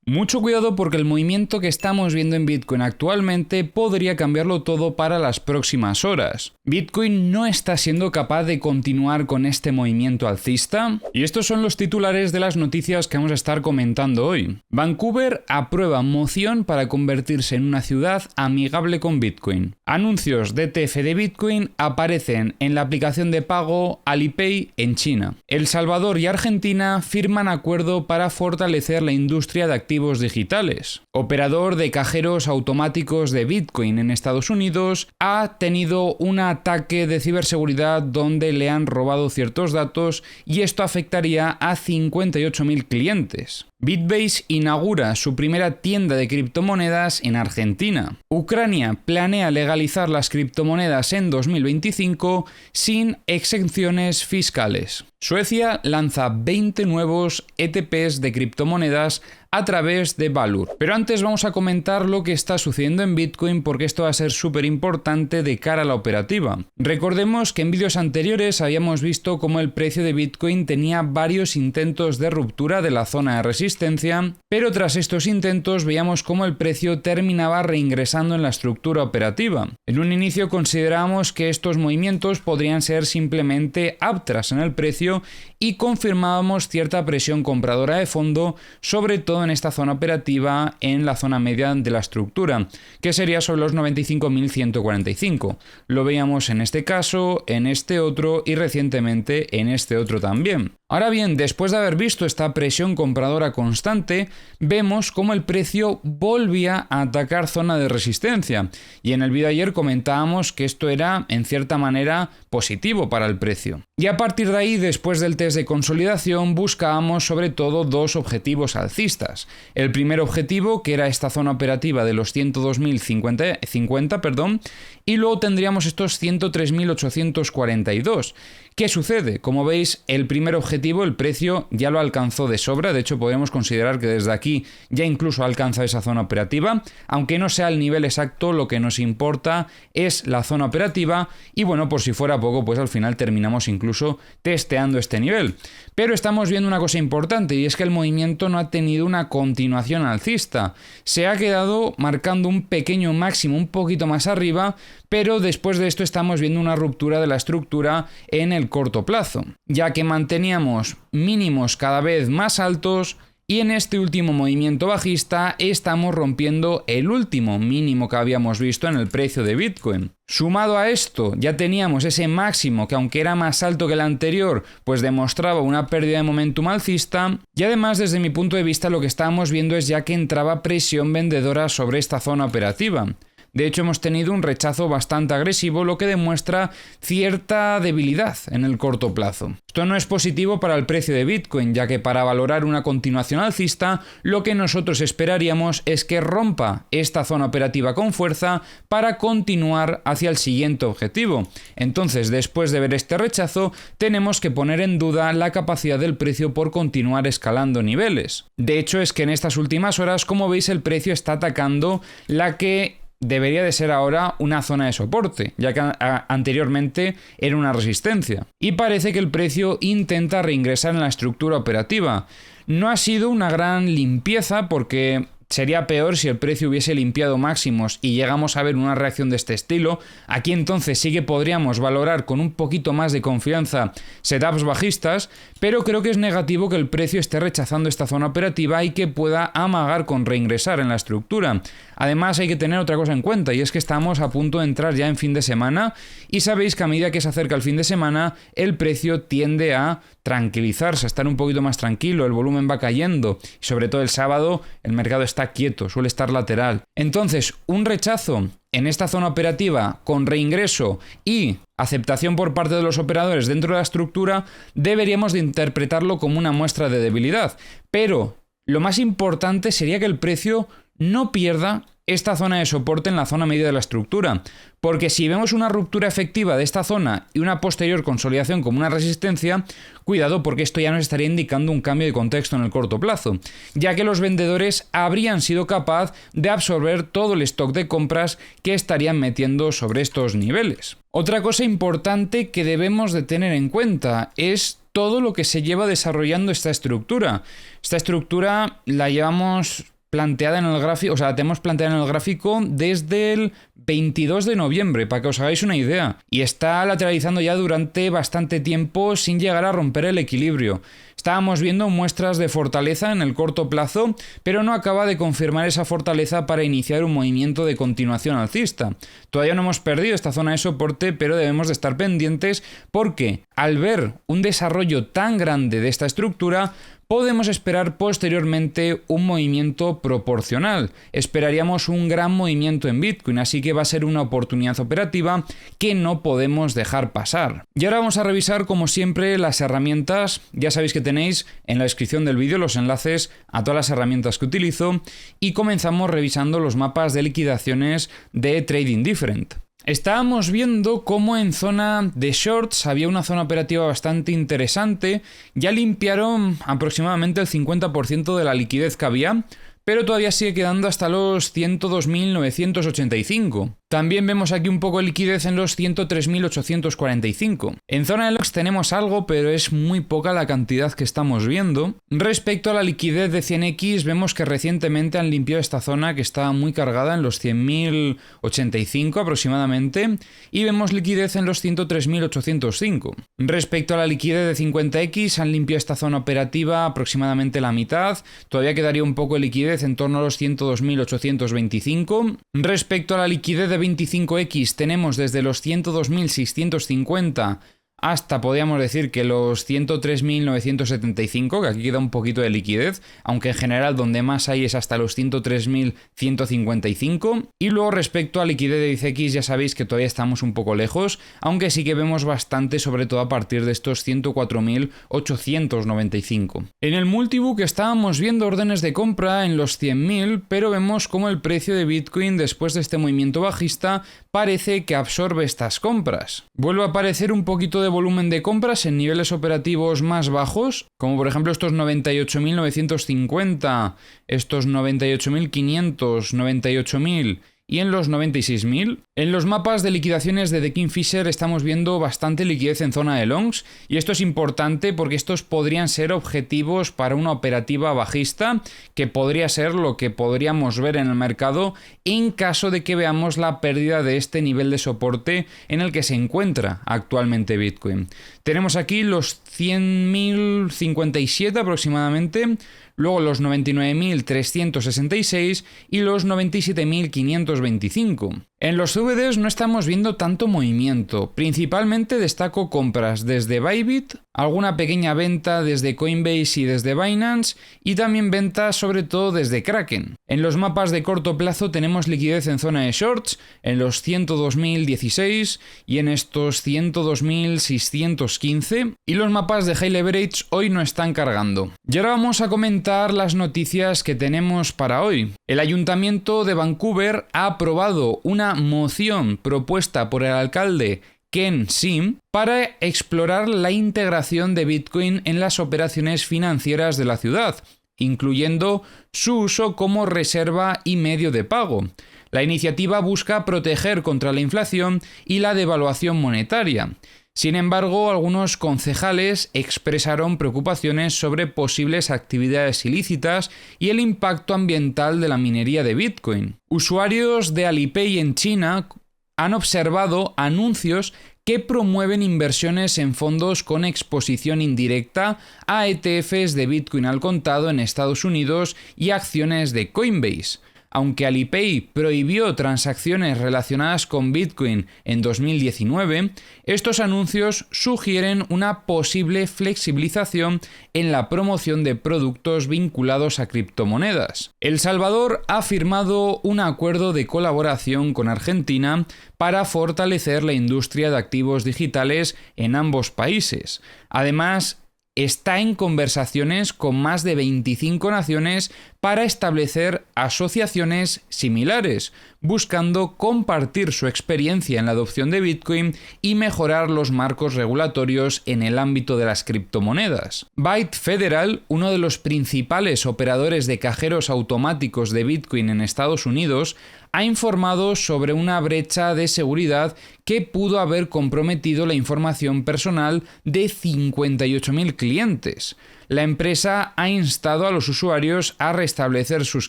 Mucho cuidado porque el movimiento que estamos viendo en Bitcoin actualmente podría cambiarlo todo para las próximas horas. Bitcoin no está siendo capaz de continuar con este movimiento alcista y estos son los titulares de las noticias que vamos a estar comentando hoy. Vancouver aprueba moción para convertirse en una ciudad amigable con Bitcoin. Anuncios de ETF de Bitcoin aparecen en la aplicación de pago Alipay en China. El Salvador y Argentina firman acuerdo para fortalecer la industria de activos digitales. Operador de cajeros automáticos de Bitcoin en Estados Unidos ha tenido un ataque de ciberseguridad donde le han robado ciertos datos y esto afectaría a 58.000 clientes. Bitbase inaugura su primera tienda de criptomonedas en Argentina. Ucrania planea legalizar las criptomonedas en 2025 sin exenciones fiscales. Suecia lanza 20 nuevos ETPs de criptomonedas a través de Valur. Pero antes vamos a comentar lo que está sucediendo en Bitcoin porque esto va a ser súper importante de cara a la operativa. Recordemos que en vídeos anteriores habíamos visto cómo el precio de Bitcoin tenía varios intentos de ruptura de la zona de resistencia, pero tras estos intentos veíamos cómo el precio terminaba reingresando en la estructura operativa. En un inicio considerábamos que estos movimientos podrían ser simplemente uptrends en el precio y confirmábamos cierta presión compradora de fondo, sobre todo en esta zona operativa, en la zona media de la estructura, que sería sobre los 95.145. Lo veíamos en este caso, en este otro y recientemente en este otro también. Ahora bien, después de haber visto esta presión compradora constante, vemos cómo el precio volvía a atacar zona de resistencia. Y en el vídeo de ayer comentábamos que esto era, en cierta manera, positivo para el precio. Y a partir de ahí, después del test de consolidación, buscábamos sobre todo dos objetivos alcistas. El primer objetivo, que era esta zona operativa de los 102.050, y luego tendríamos estos 103.842. ¿Qué sucede? Como veis, el primer objetivo, el precio, ya lo alcanzó de sobra. De hecho, podemos considerar que desde aquí ya incluso alcanza esa zona operativa. Aunque no sea el nivel exacto, lo que nos importa es la zona operativa. Y bueno, por si fuera poco, pues al final terminamos incluso testeando este nivel. Pero estamos viendo una cosa importante y es que el movimiento no ha tenido una continuación alcista. Se ha quedado marcando un pequeño máximo un poquito más arriba, pero después de esto estamos viendo una ruptura de la estructura en el corto plazo, ya que manteníamos mínimos cada vez más altos y en este último movimiento bajista estamos rompiendo el último mínimo que habíamos visto en el precio de Bitcoin. Sumado a esto, ya teníamos ese máximo que aunque era más alto que el anterior, pues demostraba una pérdida de momentum alcista y además desde mi punto de vista lo que estábamos viendo es ya que entraba presión vendedora sobre esta zona operativa. De hecho, hemos tenido un rechazo bastante agresivo, lo que demuestra cierta debilidad en el corto plazo. Esto no es positivo para el precio de Bitcoin, ya que para valorar una continuación alcista, lo que nosotros esperaríamos es que rompa esta zona operativa con fuerza para continuar hacia el siguiente objetivo. Entonces, después de ver este rechazo, tenemos que poner en duda la capacidad del precio por continuar escalando niveles. De hecho, es que en estas últimas horas, como veis, el precio está atacando la que debería de ser ahora una zona de soporte, ya que anteriormente era una resistencia. Y parece que el precio intenta reingresar en la estructura operativa. No ha sido una gran limpieza porque sería peor si el precio hubiese limpiado máximos y llegamos a ver una reacción de este estilo. Aquí entonces sí que podríamos valorar con un poquito más de confianza setups bajistas, pero creo que es negativo que el precio esté rechazando esta zona operativa y que pueda amagar con reingresar en la estructura. Además hay que tener otra cosa en cuenta y es que estamos a punto de entrar ya en fin de semana y sabéis que a medida que se acerca el fin de semana el precio tiende a tranquilizarse, a estar un poquito más tranquilo, el volumen va cayendo y sobre todo el sábado el mercado está quieto, suele estar lateral. Entonces, un rechazo en esta zona operativa con reingreso y aceptación por parte de los operadores dentro de la estructura deberíamos de interpretarlo como una muestra de debilidad. Pero lo más importante sería que el precio no pierda esta zona de soporte en la zona media de la estructura, porque si vemos una ruptura efectiva de esta zona y una posterior consolidación como una resistencia, cuidado porque esto ya nos estaría indicando un cambio de contexto en el corto plazo, ya que los vendedores habrían sido capaces de absorber todo el stock de compras que estarían metiendo sobre estos niveles. Otra cosa importante que debemos de tener en cuenta es todo lo que se lleva desarrollando esta estructura. Esta estructura la llevamos planteada en el gráfico, o sea, la tenemos planteada en el gráfico desde el 22 de noviembre, para que os hagáis una idea. Y está lateralizando ya durante bastante tiempo sin llegar a romper el equilibrio. Estábamos viendo muestras de fortaleza en el corto plazo, pero no acaba de confirmar esa fortaleza para iniciar un movimiento de continuación alcista. Todavía no hemos perdido esta zona de soporte, pero debemos de estar pendientes porque al ver un desarrollo tan grande de esta estructura, podemos esperar posteriormente un movimiento proporcional. Esperaríamos un gran movimiento en Bitcoin, así que va a ser una oportunidad operativa que no podemos dejar pasar. Y ahora vamos a revisar, como siempre, las herramientas. Ya sabéis que tenéis en la descripción del vídeo los enlaces a todas las herramientas que utilizo y comenzamos revisando los mapas de liquidaciones de Trading Different. Estábamos viendo cómo en zona de shorts había una zona operativa bastante interesante. Ya limpiaron aproximadamente el 50% de la liquidez que había, pero todavía sigue quedando hasta los 102.985. También vemos aquí un poco de liquidez en los 103.845. En zona de longs tenemos algo, pero es muy poca la cantidad que estamos viendo. Respecto a la liquidez de 100X, vemos que recientemente han limpiado esta zona que estaba muy cargada en los 100.085 aproximadamente, y vemos liquidez en los 103.805. Respecto a la liquidez de 50X, han limpiado esta zona operativa aproximadamente la mitad. Todavía quedaría un poco de liquidez en torno a los 102.825. Respecto a la liquidez de 25X tenemos desde los 102.650 hasta, podríamos decir, que los 103.975, que aquí queda un poquito de liquidez, aunque en general donde más hay es hasta los 103.155. Y luego respecto a liquidez de 10X ya sabéis que todavía estamos un poco lejos, aunque sí que vemos bastante, sobre todo a partir de estos 104.895. En el multibook estábamos viendo órdenes de compra en los 100.000, pero vemos como el precio de Bitcoin después de este movimiento bajista parece que absorbe estas compras. Vuelve a aparecer un poquito de volumen de compras en niveles operativos más bajos, como por ejemplo estos 98.950, estos 98.500, 98.000 y en los 96.000. En los mapas de liquidaciones de The Kingfisher estamos viendo bastante liquidez en zona de longs, y esto es importante porque estos podrían ser objetivos para una operativa bajista, que podría ser lo que podríamos ver en el mercado en caso de que veamos la pérdida de este nivel de soporte en el que se encuentra actualmente Bitcoin. Tenemos aquí los 100.057 aproximadamente, luego los 99.366 y los 97.525. En los CFDs no estamos viendo tanto movimiento, principalmente destaco compras desde Bybit, alguna pequeña venta desde Coinbase y desde Binance, y también ventas sobre todo desde Kraken. En los mapas de corto plazo tenemos liquidez en zona de shorts, en los 102.016 y en estos 102.615, y los mapas de high leverage hoy no están cargando. Y ahora vamos a comentar las noticias que tenemos para hoy. El Ayuntamiento de Vancouver ha aprobado una moción propuesta por el alcalde Ken Sim para explorar la integración de Bitcoin en las operaciones financieras de la ciudad, incluyendo su uso como reserva y medio de pago. La iniciativa busca proteger contra la inflación y la devaluación monetaria. Sin embargo, algunos concejales expresaron preocupaciones sobre posibles actividades ilícitas y el impacto ambiental de la minería de Bitcoin. Usuarios de Alipay en China han observado anuncios que promueven inversiones en fondos con exposición indirecta a ETFs de Bitcoin al contado en Estados Unidos y acciones de Coinbase. Aunque Alipay prohibió transacciones relacionadas con Bitcoin en 2019, estos anuncios sugieren una posible flexibilización en la promoción de productos vinculados a criptomonedas. El Salvador ha firmado un acuerdo de colaboración con Argentina para fortalecer la industria de activos digitales en ambos países. Además, está en conversaciones con más de 25 naciones para establecer asociaciones similares, buscando compartir su experiencia en la adopción de Bitcoin y mejorar los marcos regulatorios en el ámbito de las criptomonedas. Byte Federal, uno de los principales operadores de cajeros automáticos de Bitcoin en Estados Unidos, ha informado sobre una brecha de seguridad que pudo haber comprometido la información personal de 58.000 clientes. La empresa ha instado a los usuarios a restablecer sus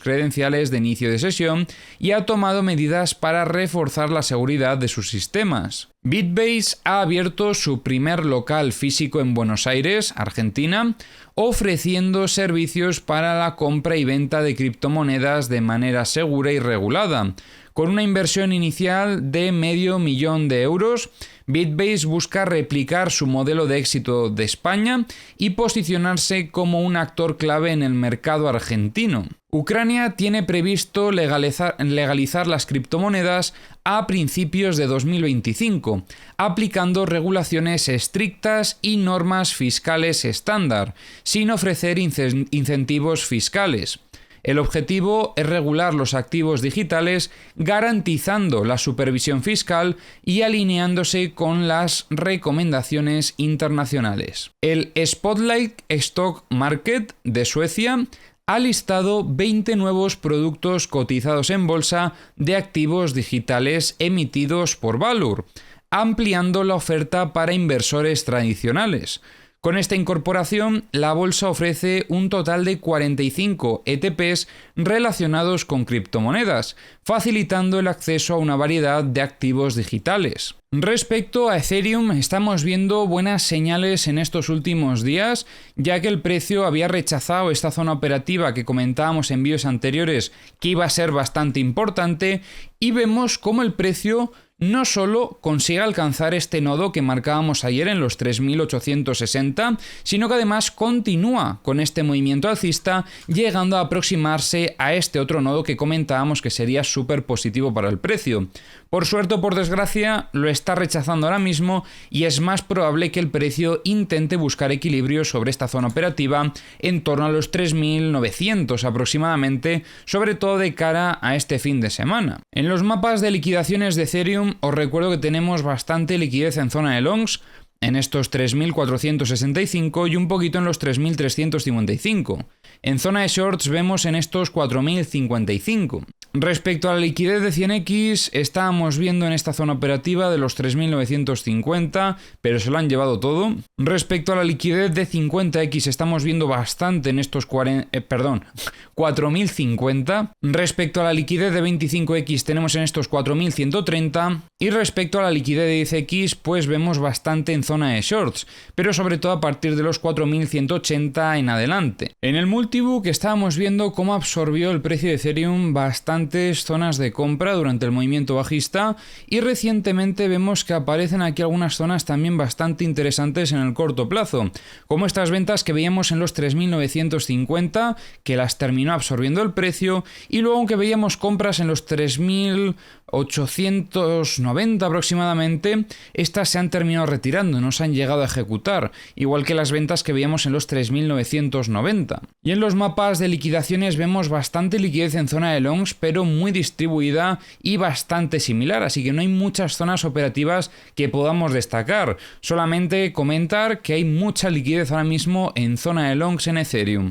credenciales de inicio de sesión y ha tomado medidas para reforzar la seguridad de sus sistemas. Bitbase ha abierto su primer local físico en Buenos Aires, Argentina, ofreciendo servicios para la compra y venta de criptomonedas de manera segura y regulada. Con una inversión inicial de $500,000, Bitbase busca replicar su modelo de éxito de España y posicionarse como un actor clave en el mercado argentino. Ucrania tiene previsto legalizar las criptomonedas a principios de 2025, aplicando regulaciones estrictas y normas fiscales estándar, sin ofrecer incentivos fiscales. El objetivo es regular los activos digitales garantizando la supervisión fiscal y alineándose con las recomendaciones internacionales. El Spotlight Stock Market de Suecia ha listado 20 nuevos productos cotizados en bolsa de activos digitales emitidos por Valour, ampliando la oferta para inversores tradicionales. Con esta incorporación, la bolsa ofrece un total de 45 ETPs relacionados con criptomonedas, facilitando el acceso a una variedad de activos digitales. Respecto a Ethereum, estamos viendo buenas señales en estos últimos días, ya que el precio había rechazado esta zona operativa que comentábamos en vídeos anteriores, que iba a ser bastante importante, y vemos cómo el precio no solo consigue alcanzar este nodo que marcábamos ayer en los 3.860, sino que además continúa con este movimiento alcista, llegando a aproximarse a este otro nodo que comentábamos que sería súper positivo para el precio. Por suerte o por desgracia, lo está rechazando ahora mismo y es más probable que el precio intente buscar equilibrio sobre esta zona operativa en torno a los 3.900 aproximadamente, sobre todo de cara a este fin de semana. En los mapas de liquidaciones de Ethereum, os recuerdo que tenemos bastante liquidez en zona de longs, en estos 3.465 y un poquito en los 3.355. En zona de shorts vemos en estos 4.055. Respecto a la liquidez de 100X, estábamos viendo en esta zona operativa de los 3.950, pero se lo han llevado todo. Respecto a la liquidez de 50X, estamos viendo bastante en estos 4.050. Respecto a la liquidez de 25X, tenemos en estos 4.130. Y respecto a la liquidez de 10X, pues vemos bastante en zona de shorts, pero sobre todo a partir de los 4.180 en adelante. En el multibook estábamos viendo cómo absorbió el precio de Ethereum bastantes zonas de compra durante el movimiento bajista y recientemente vemos que aparecen aquí algunas zonas también bastante interesantes en el corto plazo, como estas ventas que veíamos en los 3.950 que las terminó absorbiendo el precio y luego que veíamos compras en los 3.890 aproximadamente, estas se han terminado retirando, no se han llegado a ejecutar, igual que las ventas que veíamos en los 3.990. Y en los mapas de liquidaciones vemos bastante liquidez en zona de longs, pero muy distribuida y bastante similar, así que no hay muchas zonas operativas que podamos destacar. Solamente comentar que hay mucha liquidez ahora mismo en zona de longs en Ethereum.